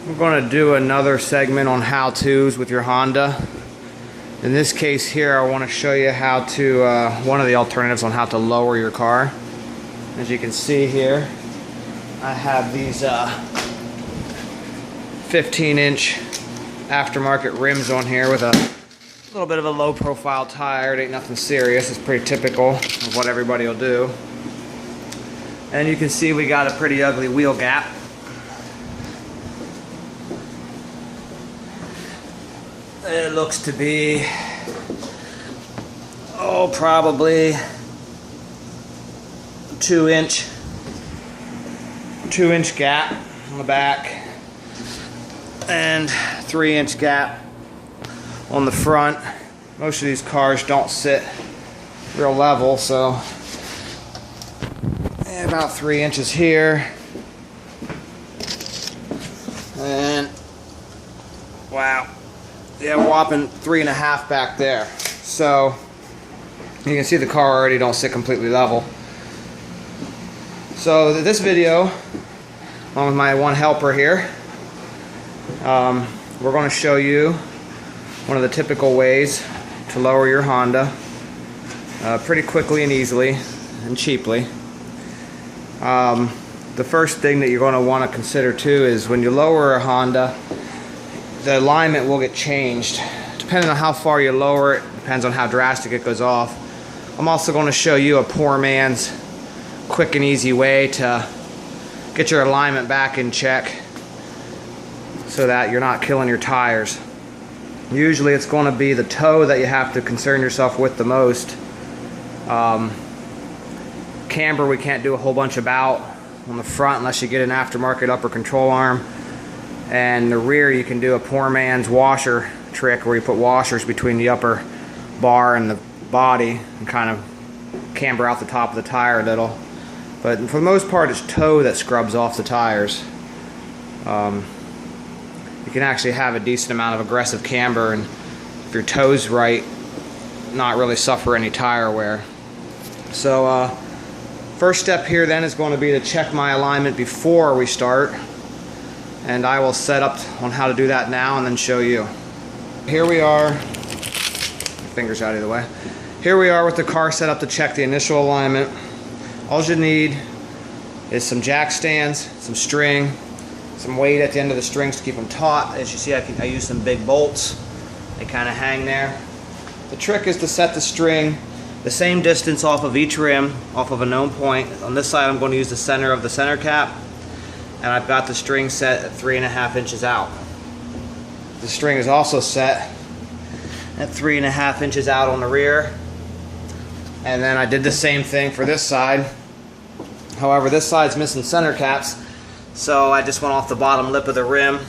We're going to do another segment on how-tos with your Honda. In this case here, I want to show you how to, one of the alternatives on how to lower your car. As you can see here, I have these 15-inch aftermarket rims on here with a little bit of a low profile tire. It ain't nothing serious. It's pretty typical of what everybody will do. And you can see we got a pretty ugly wheel gap. It looks to be, probably 2-inch gap on the back and 3-inch gap on the front. Most of these cars don't sit real level, so about 3 inches here, and wow, yeah, whopping 3.5 back there. So you can see the car already don't sit completely level. So this video, along with my one helper here, we're going to show you one of the typical ways to lower your Honda pretty quickly and easily and cheaply. The first thing that you're going to want to consider too is when you lower a Honda, the alignment will get changed. Depending on how far you lower it, depends on how drastic it goes off. I'm also going to show you a poor man's quick and easy way to get your alignment back in check so that you're not killing your tires. Usually it's going to be the toe that you have to concern yourself with the most. Camber we can't do a whole bunch about on the front unless you get an aftermarket upper control arm. And the rear you can do a poor man's washer trick where you put washers between the upper bar and the body and kind of camber out the top of the tire a little. But for the most part it's toe that scrubs off the tires. You can actually have a decent amount of aggressive camber, and if your toe's right, not really suffer any tire wear. So first step here then is going to be to check my alignment before we start, and I will set up on how to do that now and then show you. Here we are, fingers out of the way. Here we are with the car set up to check the initial alignment. All you need is some jack stands, some string, some weight at the end of the strings to keep them taut. As you see, I use some big bolts. They kind of hang there. The trick is to set the string the same distance off of each rim, off of a known point. On this side I'm going to use the center of the center cap, and I've got the string set at 3.5 inches out. The string is also set at 3.5 inches out on the rear, and then I did the same thing for this side. However, this side's missing center caps, so I just went off the bottom lip of the rim,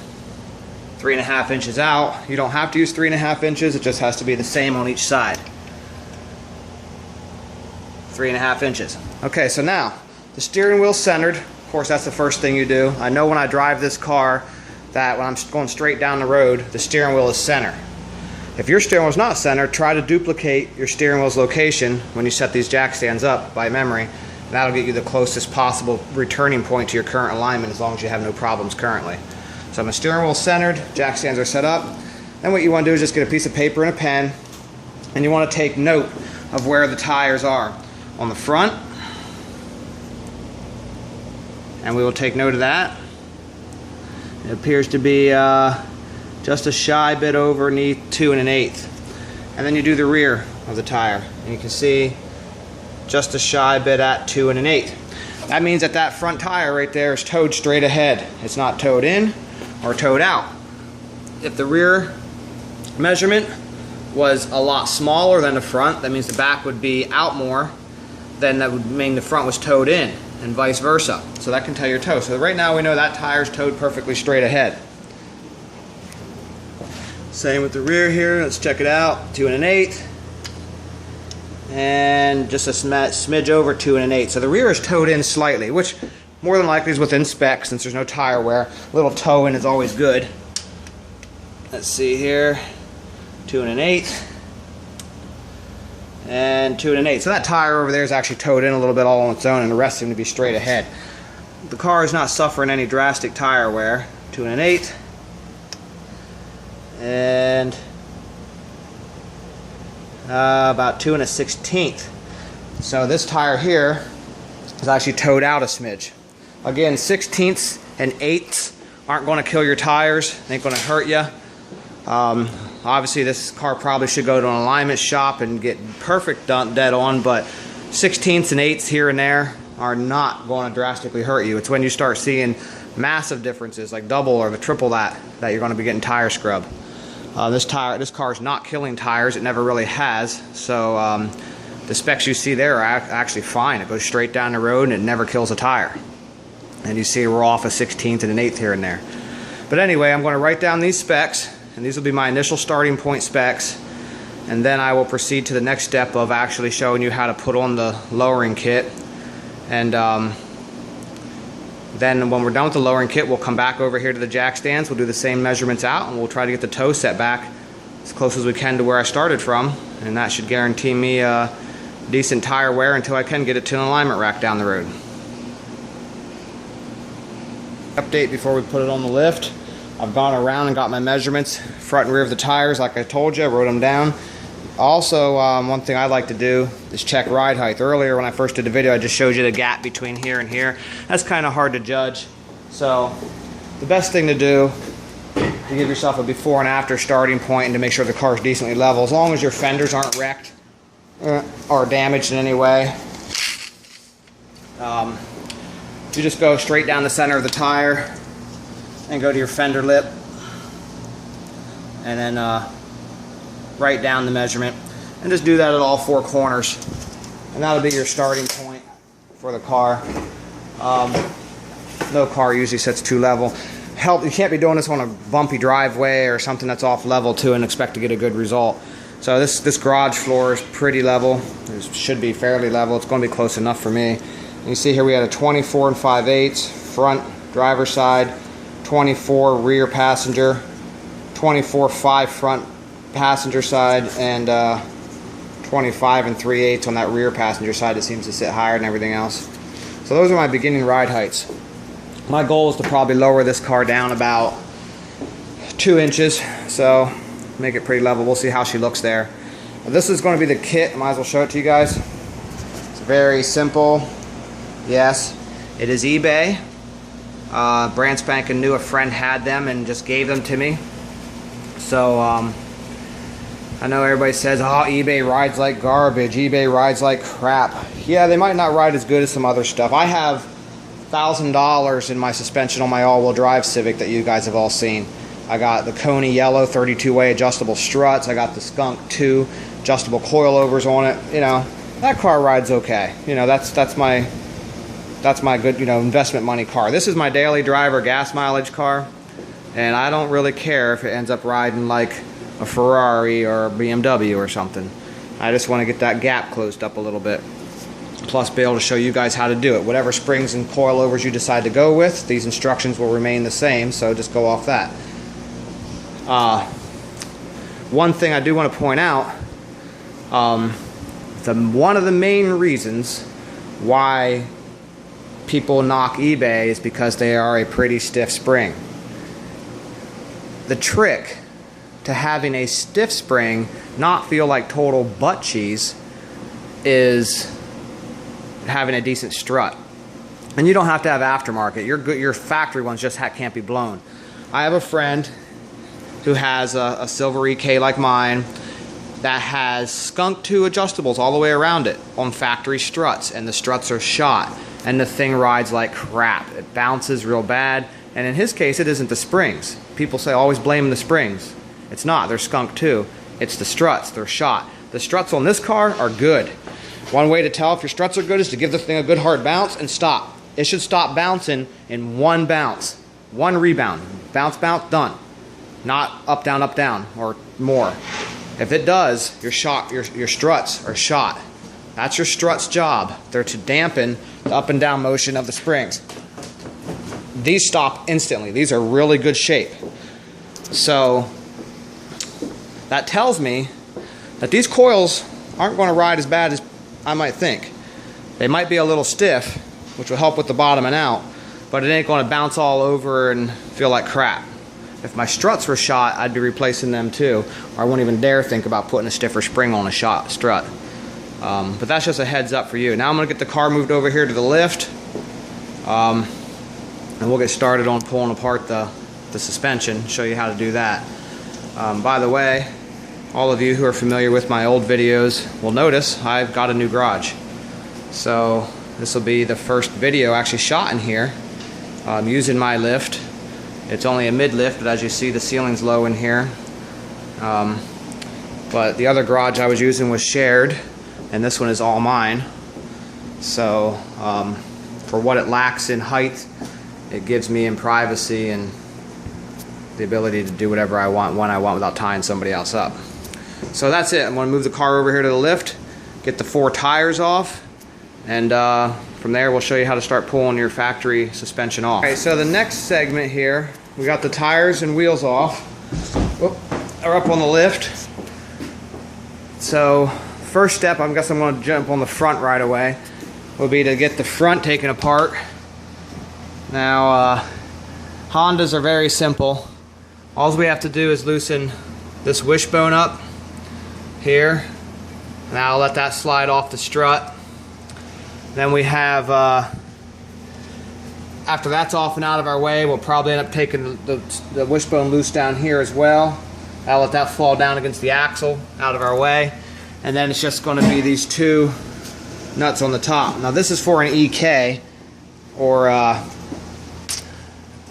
3.5 inches out. You don't have to use 3.5 inches, it just has to be the same on each side. 3.5 inches. Okay, so now the steering wheel's centered. Of course, that's the first thing you do. I know when I drive this car that when I'm going straight down the road, the steering wheel is center. If your steering wheel's not centered, try to duplicate your steering wheel's location when you set these jack stands up by memory. That'll get you the closest possible returning point to your current alignment, as long as you have no problems currently. So my steering wheel's centered, jack stands are set up. Then what you want to do is just get a piece of paper and a pen, and you want to take note of where the tires are. On the front, and we will take note of that. It appears to be just a shy bit underneath 2 1/8. And then you do the rear of the tire, and you can see just a shy bit at 2 1/8. That means that that front tire right there is towed straight ahead. It's not towed in or towed out. If the rear measurement was a lot smaller than the front, that means the back would be out more. Then that would mean the front was towed in, and vice versa. So that can tell your toe. So right now we know that tire's towed perfectly straight ahead. Same with the rear here. Let's check it out. 2 1/8, and just a smidge over 2 1/8. So the rear is towed in slightly, which more than likely is within spec since there's no tire wear. A little toe in is always good. Let's see here. 2 1/8. And 2 1/8. So that tire over there is actually towed in a little bit all on its own, and the rest seem to be straight ahead. The car is not suffering any drastic tire wear. 2 1/8. and about 2 1/16. So this tire here is actually towed out a smidge. Again, 16ths and 8ths aren't going to kill your tires. They ain't going to hurt you. Obviously this car probably should go to an alignment shop and get perfect dead on, but 16ths and 8ths here and there are not going to drastically hurt you. It's when you start seeing massive differences, like double or the triple that you're going to be getting tire scrub. This car is not killing tires. It never really has. So the specs you see there are actually fine. It goes straight down the road and it never kills a tire. And you see we're off a 16th and an 8th here and there. But anyway, I'm going to write down these specs, and these will be my initial starting point specs. And then I will proceed to the next step of actually showing you how to put on the lowering kit. And then when we're done with the lowering kit, we'll come back over here to the jack stands. We'll do the same measurements out, and we'll try to get the toe set back as close as we can to where I started from. And that should guarantee me decent tire wear until I can get it to an alignment rack down the road. Update before we put it on the lift. I've gone around and got my measurements, front and rear of the tires, like I told you. I wrote them down. Also, one thing I like to do is check ride height. Earlier when I first did the video, I just showed you the gap between here and here. That's kind of hard to judge. So the best thing to do to give yourself a before and after starting point and to make sure the car is decently level, as long as your fenders aren't wrecked or damaged in any way. You just go straight down the center of the tire and go to your fender lip, and then write down the measurement, and just do that at all 4 corners, and that'll be your starting point for the car. No car usually sets too level. You can't be doing this on a bumpy driveway or something that's off level too and expect to get a good result. So this garage floor is pretty level. It should be fairly level. It's going to be close enough for me. You see here we had a 24 5/8 front driver's side, 24 rear passenger, 24 5 front passenger side, and 25 3/8 on that rear passenger side. It seems to sit higher than everything else. So those are my beginning ride heights. My goal is to probably lower this car down about 2 inches, so make it pretty level. We'll see how she looks there. This is going to be the kit. Might as well show it to you guys. It's very simple. Yes, it is eBay. Brand spanking new. A friend had them and just gave them to me. So I know everybody says, oh, eBay rides like garbage, eBay rides like crap. Yeah, they might not ride as good as some other stuff. I have $1,000 in my suspension on my all-wheel drive Civic that you guys have all seen. I got the Coney yellow 32-way adjustable struts. I got the Skunk 2 adjustable coilovers on it. You know, that car rides okay. You know, that's my good, you know, investment money car. This is my daily driver gas mileage car, and I don't really care if it ends up riding like a Ferrari or a BMW or something. I just want to get that gap closed up a little bit. Plus be able to show you guys how to do it. Whatever springs and coilovers you decide to go with, these instructions will remain the same, so just go off that. One thing I do want to point out, one of the main reasons why people knock eBay is because they are a pretty stiff spring. The trick to having a stiff spring not feel like total butt cheese is having a decent strut. And you don't have to have aftermarket. Your factory ones just can't be blown. I have a friend who has a silver EK like mine that has Skunk 2 adjustables all the way around it on factory struts, and the struts are shot, and the thing rides like crap. It bounces real bad, and in his case it isn't the springs. People say always blame the springs. It's not. They're Skunk 2. It's the struts. They're shot. The struts on this car are good. One way to tell if your struts are good is to give the thing a good hard bounce and stop. It should stop bouncing in one bounce. One rebound. Bounce, bounce, done. Not up, down, or more. If it does, your struts are shot. That's your strut's job. They're to dampen the up and down motion of the springs. These stop instantly. These are really good shape. So that tells me that these coils aren't going to ride as bad as I might think. They might be a little stiff, which will help with the bottoming out, but it ain't going to bounce all over and feel like crap. if my struts were shot, I'd be replacing them too, or I wouldn't even dare think about putting a stiffer spring on a shot strut. But that's just a heads up for you. Now I'm going to get the car moved over here to the lift, and we'll get started on pulling apart the suspension, show you how to do that. By the way, all of you who are familiar with my old videos will notice I've got a new garage. So this will be the first video actually shot in here using my lift. It's only a mid lift, but as you see the ceiling's low in here. But the other garage I was using was shared, and this one is all mine. So for what it lacks in height, it gives me in privacy and the ability to do whatever I want when I want without tying somebody else up. So that's it. I'm going to move the car over here to the lift, get the 4 tires off, and from there we'll show you how to start pulling your factory suspension off. Okay, so the next segment here, we got the tires and wheels off. They're up on the lift. So first step, I guess I'm going to jump on the front right away, will be to get the front taken apart. Now Hondas are very simple. All we have to do is loosen this wishbone up here. Now I'll let that slide off the strut. Then we have, after that's off and out of our way, we'll probably end up taking the wishbone loose down here as well. I'll let that fall down against the axle out of our way. And then it's just going to be these 2 nuts on the top. Now this is for an EK, or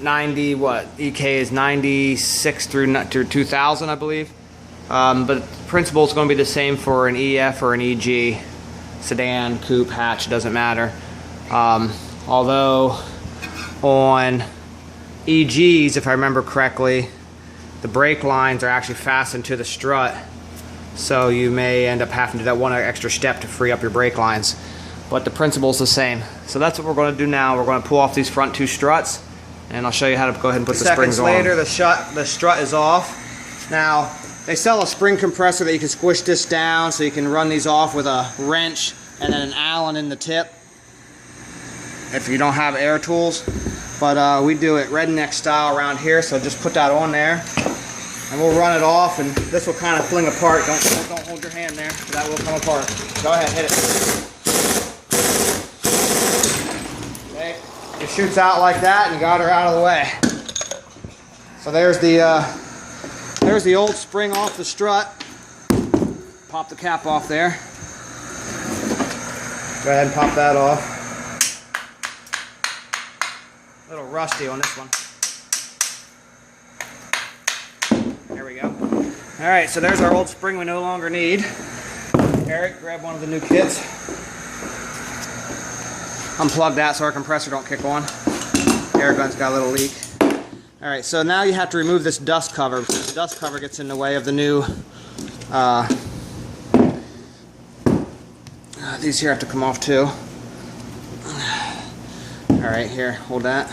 90, what? EK is 96 through 2000, I believe. But the principle is going to be the same for an EF or an EG, sedan, coupe, hatch, doesn't matter. Although on EGs, if I remember correctly, the brake lines are actually fastened to the strut, so you may end up having to do that one extra step to free up your brake lines. But the principle is the same. So that's what we're going to do now. We're going to pull off these front 2 struts, and I'll show you how to go ahead and put the springs on. Seconds later, the strut is off. Now, they sell a spring compressor that you can squish this down so you can run these off with a wrench and then an Allen in the tip if you don't have air tools. But we do it redneck style around here, so just put that on there and we'll run it off, and this will kind of fling apart. Don't hold your hand there, that will come apart. Go ahead, hit it. Okay. It shoots out like that, and you got her out of the way. So there's the old spring off the strut. Pop the cap off there. Go ahead and pop that off. A little rusty on this one. There we go. Alright, so there's our old spring we no longer need. Eric, grab one of the new kits. Unplug that so our compressor don't kick on. Air gun's got a little leak. Alright, so now you have to remove this dust cover, because the dust cover gets in the way of the new, these here have to come off too. Alright, here, hold that.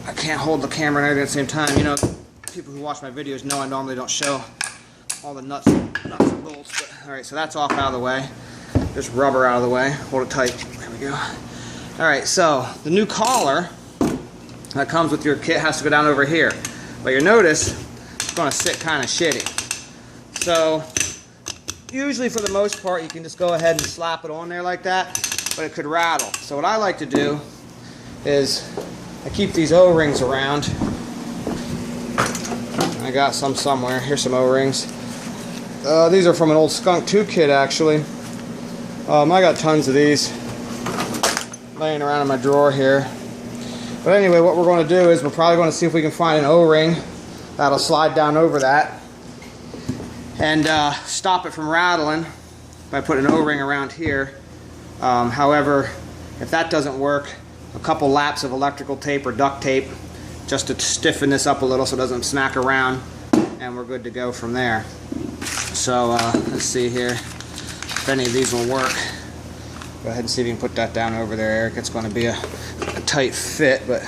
I can't hold the camera and everything at the same time. You know, people who watch my videos know I normally don't show all the nuts and bolts. Alright, so that's off out of the way. Just rubber out of the way. Hold it tight. There we go. Alright, so the new collar that comes with your kit has to go down over here. But you'll notice it's going to sit kind of shitty. So usually for the most part you can just go ahead and slap it on there like that, but it could rattle. So what I like to do is I keep these O-rings around. I got some somewhere. Here's some O-rings. These are from an old Skunk 2 kit actually. I got tons of these laying around in my drawer here. But anyway, what we're going to do is we're probably going to see if we can find an O-ring that'll slide down over that and stop it from rattling by putting an O-ring around here. However, if that doesn't work, a couple laps of electrical tape or duct tape just to stiffen this up a little so it doesn't smack around, and we're good to go from there. So let's see here if any of these will work. Go ahead and see if you can put that down over there, Eric. It's going to be a tight fit, but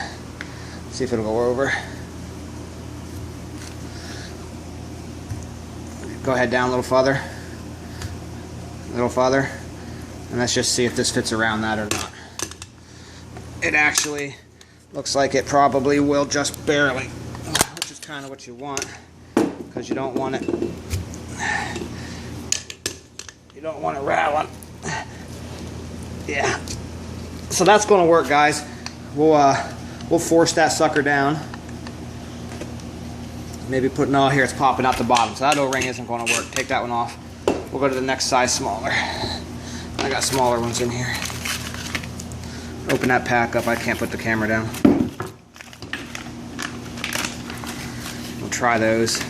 see if it'll go over. Go ahead down a little farther. And let's just see if this fits around that or not. It actually looks like it probably will just barely. kind of what you want, because you don't want it rattling. Yeah. So that's going to work, guys. We'll force that sucker down. Maybe put, no, here it's popping out the bottom, so that O-ring isn't going to work. Take that one off. We'll go to the next size smaller. I got smaller ones in here. Open that pack up. I can't put the camera down. We'll try those.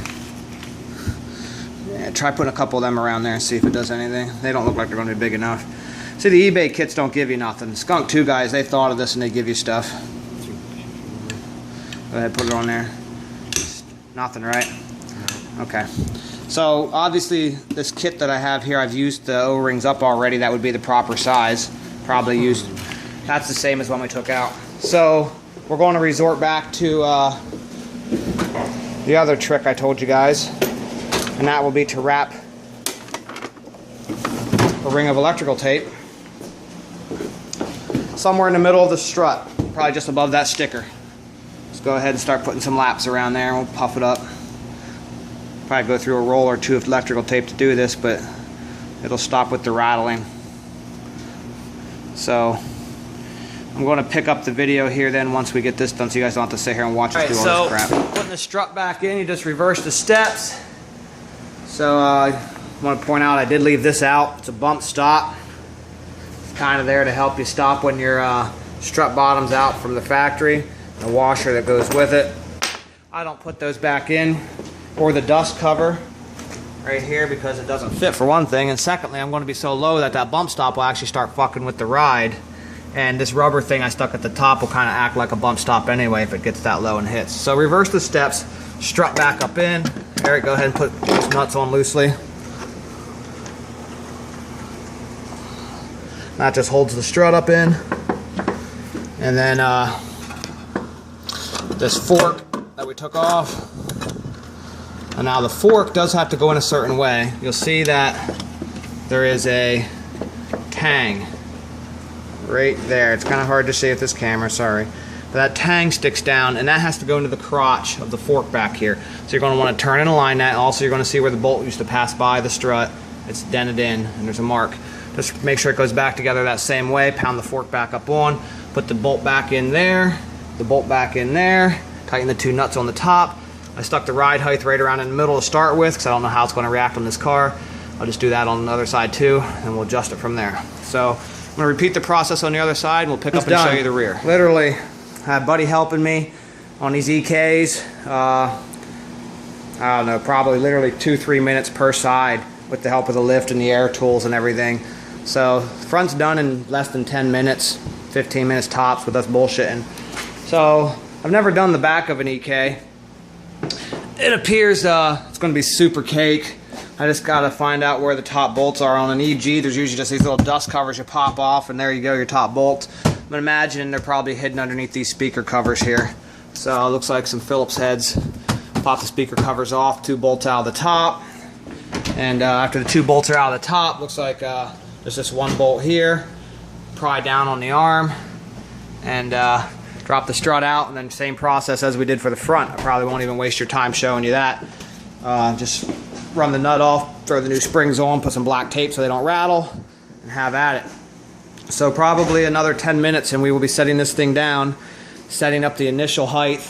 Yeah, try putting a couple of them around there and see if it does anything. They don't look like they're going to be big enough. See, the eBay kits don't give you nothing. Skunk 2 guys, they thought of this and they give you stuff. Go ahead, put it on there. Nothing, right? Okay. So obviously this kit that I have here, I've used the O-rings up already. That would be the proper size. Probably used, that's the same as one we took out. So we're going to resort back to the other trick I told you guys, and that will be to wrap a ring of electrical tape somewhere in the middle of the strut, probably just above that sticker. Let's go ahead and start putting some laps around there, and we'll puff it up. Probably go through a roll or two of electrical tape to do this, but it'll stop with the rattling. So I'm going to pick up the video here then once we get this done, so you guys don't have to sit here and watch us do all this crap. Putting the strut back in, you just reverse the steps. So I want to point out I did leave this out. It's a bump stop. It's kind of there to help you stop when your strut bottom's out from the factory. The washer that goes with it. I don't put those back in, or the dust cover right here, because it doesn't fit, for one thing, and secondly, I'm going to be so low that that bump stop will actually start fucking with the ride, and this rubber thing I stuck at the top will kind of act like a bump stop anyway if it gets that low and hits. So reverse the steps, strut back up in. Eric, go ahead and put those nuts on loosely. That just holds the strut up in. And then this fork that we took off. And now the fork does have to go in a certain way. You'll see that there is a tang right there. It's kind of hard to see with this camera, sorry. But that tang sticks down, and that has to go into the crotch of the fork back here. So you're going to want to turn and align that. Also, you're going to see where the bolt used to pass by the strut. It's dented in, and there's a mark. Just make sure it goes back together that same way. Pound the fork back up on. Put the bolt back in there. The bolt back in there. Tighten the 2 nuts on the top. I stuck the ride height right around in the middle to start with, because I don't know how it's going to react on this car. I'll just do that on the other side too, and we'll adjust it from there. So I'm going to repeat the process on the other side, and we'll pick up and show you the rear. Literally, I have Buddy helping me on these EKs. I don't know, probably literally 2-3 minutes per side with the help of the lift and the air tools and everything. So the front's done in less than 10 minutes, 15 minutes tops with us bullshitting. So I've never done the back of an EK. It appears it's going to be super cake. I just got to find out where the top bolts are. On an EG, there's usually just these little dust covers you pop off, and there you go, your top bolts. I'm imagining they're probably hidden underneath these speaker covers here. So it looks like some Phillips heads. Pop the speaker covers off, 2 bolts out of the top. And after the 2 bolts are out of the top, looks like there's just 1 bolt here. Pry down on the arm. And drop the strut out, and then same process as we did for the front. I probably won't even waste your time showing you that. Just run the nut off, throw the new springs on, put some black tape so they don't rattle, and have at it. So probably another 10 minutes and we will be setting this thing down, setting up the initial height,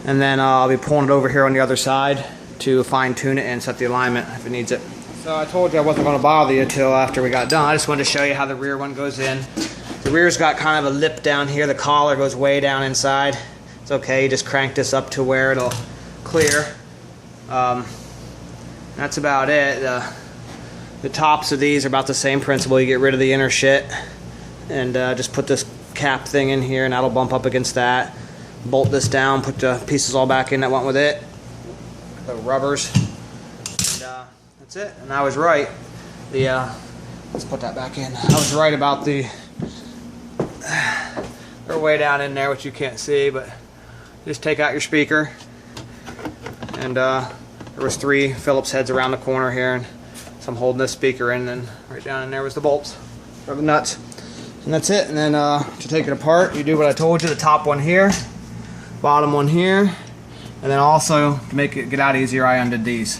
and then I'll be pulling it over here on the other side to fine tune it and set the alignment if it needs it. So I told you I wasn't going to bother you till after we got done. I just wanted to show you how the rear one goes in. The rear's got kind of a lip down here. The collar goes way down inside. It's okay, you just crank this up to where it'll clear. That's about it. The tops of these are about the same principle. You get rid of the inner shit and just put this cap thing in here, and that'll bump up against that. Bolt this down, put the pieces all back in that went with it. The rubbers. And that's it. And I was right. Let's put that back in. I was right about the... They're way down in there, which you can't see, but just take out your speaker. And there was 3 Phillips heads around the corner here, and so I'm holding this speaker in, and right down in there was the bolts for the nuts. And that's it. And then to take it apart, you do what I told you. The top one here, bottom one here. And then also, to make it get out easier, I undid these.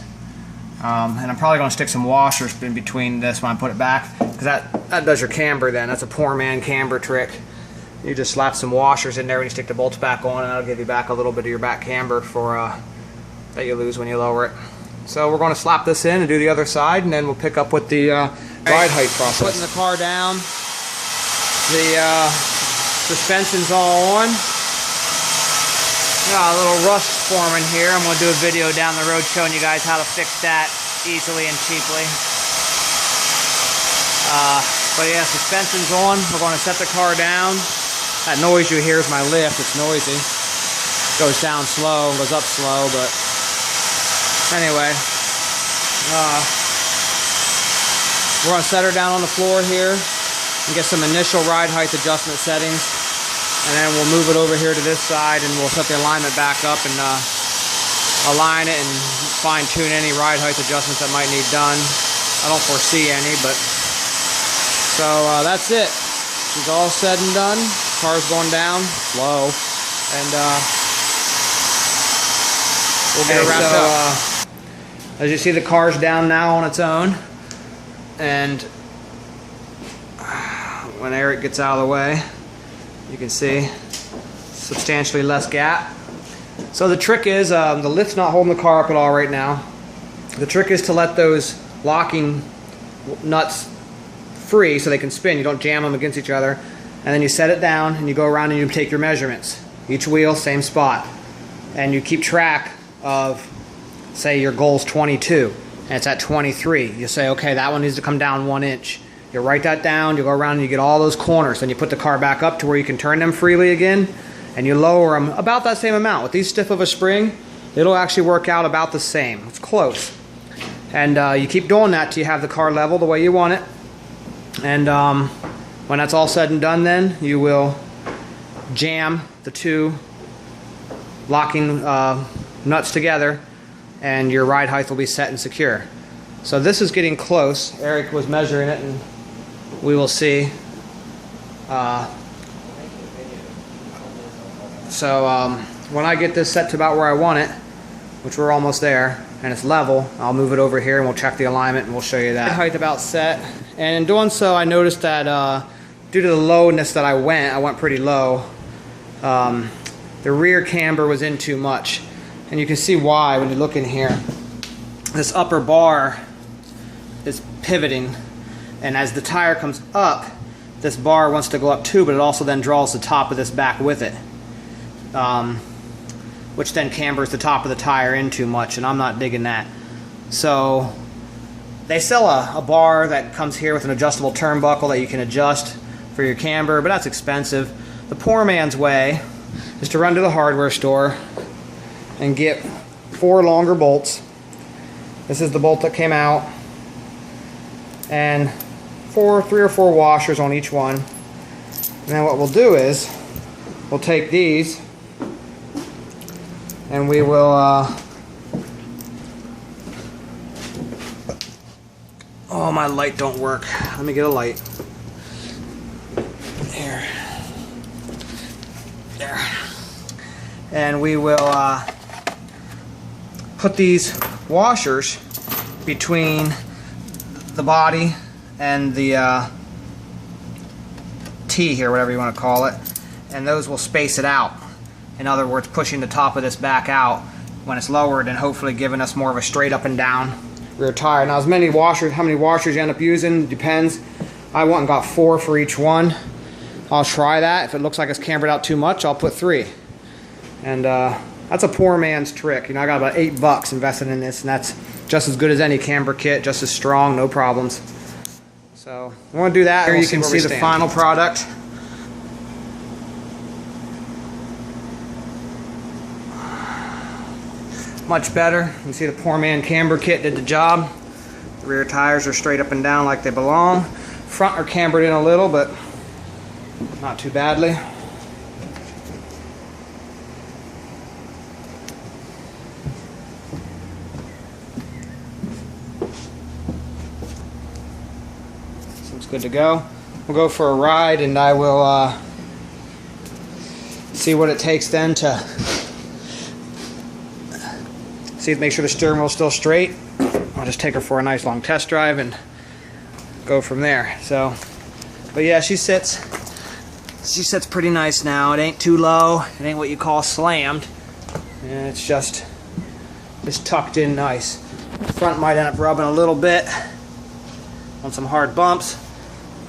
And I'm probably going to stick some washers in between this when I put it back, because that does your camber then. That's a poor man camber trick. You just slap some washers in there when you stick the bolts back on, and that'll give you back a little bit of your back camber for that you lose when you lower it. So we're going to slap this in and do the other side, and then we'll pick up with the ride height process. Putting the car down, the suspension's all on. Got a little rust forming here. I'm going to do a video down the road showing you guys how to fix that easily and cheaply. But yeah, suspension's on. We're going to set the car down. That noise you hear is my lift. It's noisy. It goes down slow, goes up slow, but anyway. We're going to set her down on the floor here and get some initial ride height adjustment settings. And then we'll move it over here to this side, and we'll set the alignment back up and align it and fine tune any ride height adjustments that might need done. I don't foresee any, but so that's it. She's all said and done. Car's going down slow, and we'll get her wrapped up. As you see, the car's down now on its own, and when Eric gets out of the way, you can see substantially less gap. So the trick is, the lift's not holding the car up at all right now. The trick is to let those locking nuts free so they can spin. You don't jam them against each other. And then you set it down and you go around and you take your measurements. Each wheel, same spot. And you keep track of, say your goal's 22 and it's at 23. You say, okay, that one needs to come down 1 inch. You write that down, you go around and you get all those corners, then you put the car back up to where you can turn them freely again, and you lower them about that same amount. With these stiff of a spring, it'll actually work out about the same. It's close. And you keep doing that till you have the car level the way you want it. And when that's all said and done, then you will jam the two locking nuts together, and your ride height will be set and secure. So this is getting close. Eric was measuring it, and we will see. When I get this set to about where I want it, which we're almost there, and it's level, I'll move it over here and we'll check the alignment and we'll show you that. Height about set, and in doing so I noticed that due to the lowness that I went pretty low. The rear camber was in too much, and you can see why when you look in here. This upper bar is pivoting, and as the tire comes up, this bar wants to go up too, but it also then draws the top of this back with it, which then cambers the top of the tire in too much, and I'm not digging that. So they sell a bar that comes here with an adjustable turnbuckle that you can adjust for your camber, but that's expensive. The poor man's way is to run to the hardware store and get 4 longer bolts. This is the bolt that came out, and 3 or 4 washers on each one. And then what we'll do is we'll take these and we will oh, my light don't work. Let me get a light. Here. There. And we will put these washers between the body and the T here, whatever you want to call it, and those will space it out. In other words, pushing the top of this back out when it's lowered and hopefully giving us more of a straight up and down rear tire. Now, how many washers you end up using depends. I went and got 4 for each one. I'll try that. If it looks like it's cambered out too much, I'll put 3. And that's a poor man's trick. You know, I got about $8 invested in this, and that's just as good as any camber kit, just as strong, no problems. So I want to do that. Here you can see the final product. Much better. You can see the poor man camber kit did the job. The rear tires are straight up and down like they belong. Front are cambered in a little, but not too badly. Good to go. We'll go for a ride, and I will see what it takes then to See, make sure the steering wheel's still straight. I'll just take her for a nice long test drive and go from there. So, but yeah, she sits pretty nice now. It ain't too low. It ain't what you call slammed. And it's just tucked in nice. Front might end up rubbing a little bit on some hard bumps,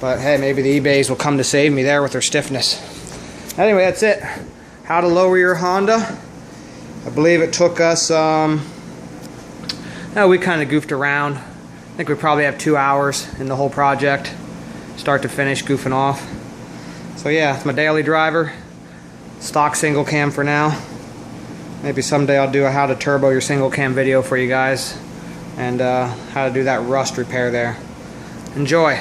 but hey, maybe the eBays will come to save me there with their stiffness. Anyway, that's it. How to lower your Honda. I believe it took us, we kind of goofed around. I think we probably have 2 hours in the whole project, start to finish, goofing off. So yeah, it's my daily driver. Stock single cam for now. Maybe someday I'll do a how to turbo your single cam video for you guys, and how to do that rust repair there. Enjoy.